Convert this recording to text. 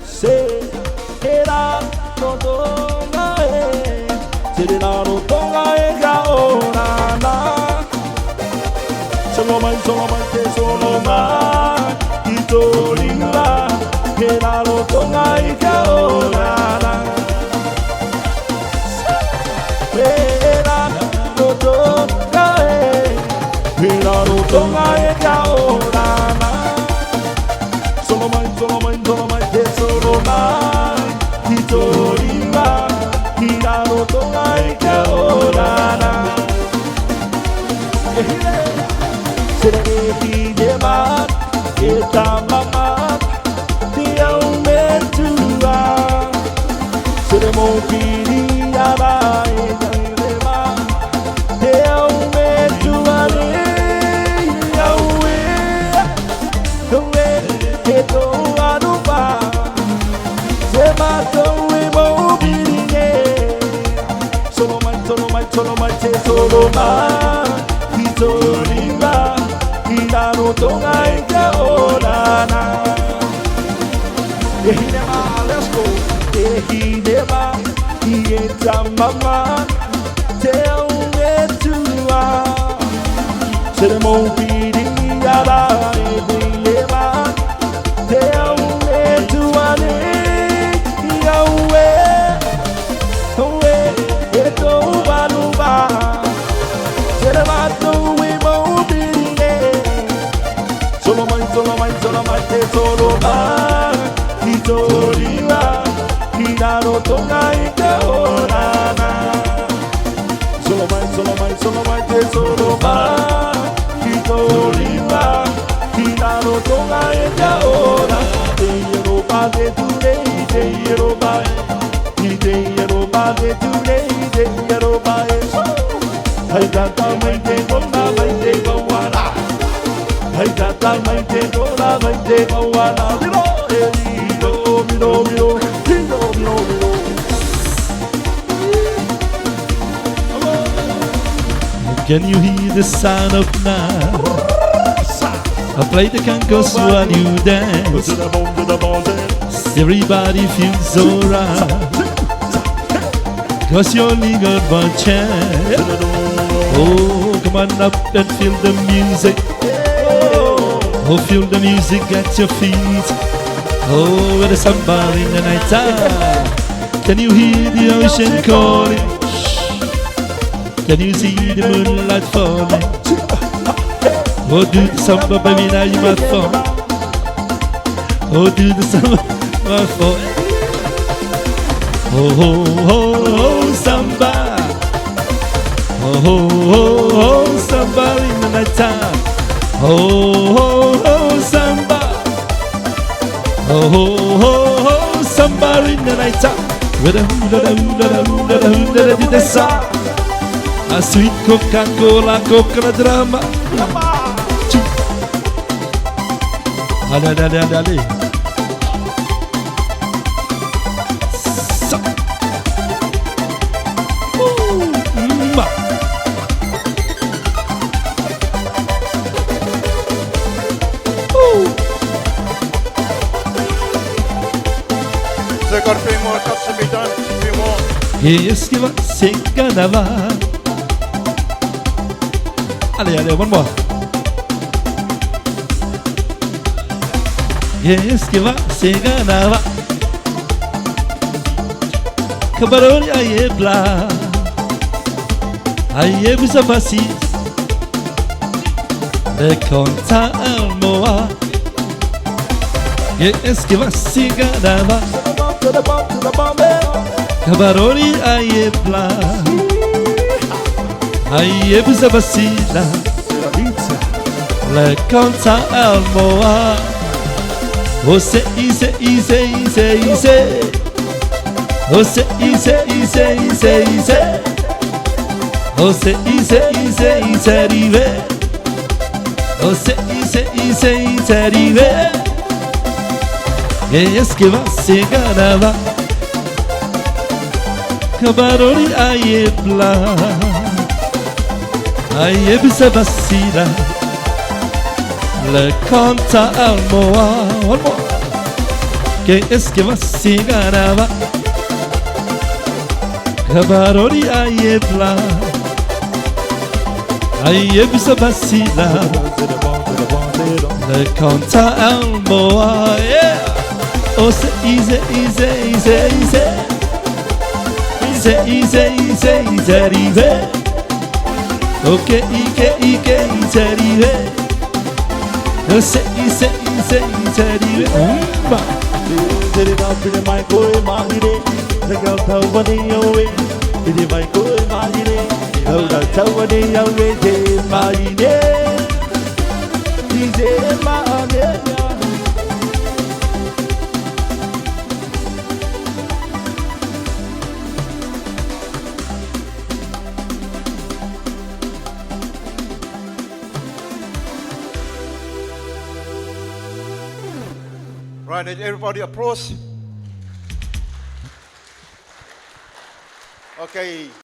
Se Rarotonga se Rarotonga gaona solo mai te solo mai itoringa Rarotonga gaona Rarotonga gaona solo mai te solo mai itoringa Rarotonga gaona Serehidema etamama tiaumetua seremokiri yaba etamema tiaumetua yawe yawe etoanuba semato imobirine solo mai te solo mai itoringa Rarotonga gaona ehidema let's go ehidema etamama teumetua seremobiri yaba ehidema teumetua yawe yawe etoanuba seremato solo mai te solo mai itoringa Rarotonga gaona solo mai te solo mai itoringa Rarotonga gaona Yoruba de today Yoruba de today Yoruba ai tata mai te gona mai te goana ai tata mai te gona mai te goana miro Can you hear the sound of now? I play the congas while you dance. Everybody feels alright, 'cause you only got one chance. Oh, come on up and feel the music. Oh, feel the music at your feet. Oh, with the samba in the night time. Can you hear the ocean calling? Can you see the moonlight falling? Oh, do the samba, baby, now you my phone. Oh, do the samba, my phone. Oh, oh, oh, oh, samba. Oh, oh, oh, oh, samba in the night time. Oh, oh, oh, samba. Oh, oh, oh, oh, samba in the night time. With a hula, the song. A sweet Coca-Cola, coconut drama. Ale. Yes, give us Seganava. Allez, one more. Yes, give us Seganava. Cabaroni, aye, bla. Aye, Busabasi. The Conta Almoa. Yes, give us Seganava. Cabaroni, aye, bla. Aye, Busabasila. Le Conta Almoa. Oh, c'est easy. Oh, c'est easy. Oh, c'est easy, arrivé. Oh, c'est easy, arrivé. Et est-ce que va se ganava? Cabaroni, aye, bla. Aye, Busabasila. le canta Almoa. One more. Que es que vaciganaba Cabarori ayebla Ayebisa vacila Le canta Almoa. Yeah. Oh c'est easy, easy, easy, easy. Easy, easy, easy, easy, easy. Ok, ike, ike, easy, easy. Oh c'est easy, easy, easy, easy. Did it up in the microwave, Mahire? The girl told what they away. Did it microwave, Mahire? Oh, the told what they away, Mahire. He's in Mahire. Right, everybody applause. Okay.